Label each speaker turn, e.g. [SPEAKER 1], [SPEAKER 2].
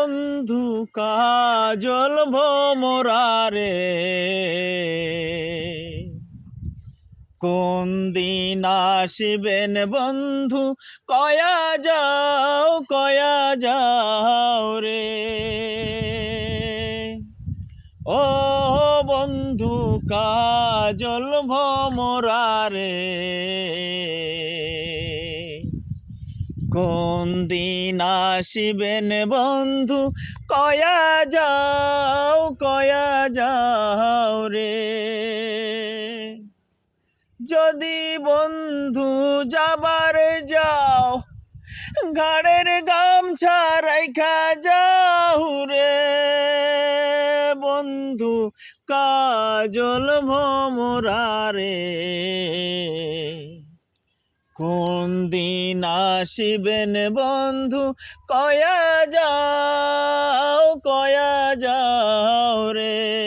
[SPEAKER 1] বন্ধু কাজল ভোমরারে, কোন দিন আসিবেন বন্ধু কয়া যাও রে। ও বন্ধু কাজল ভোমরারে, কোন দিন আসিবেন বন্ধু কয়া যাও রে। যদি বন্ধু যাবার যাও ঘাড়ের গামছা রাইখা যাও রে। বন্ধু কাজল ভোমরারে, কোন দিন আসিবেন বন্ধু কয়া যাও রে।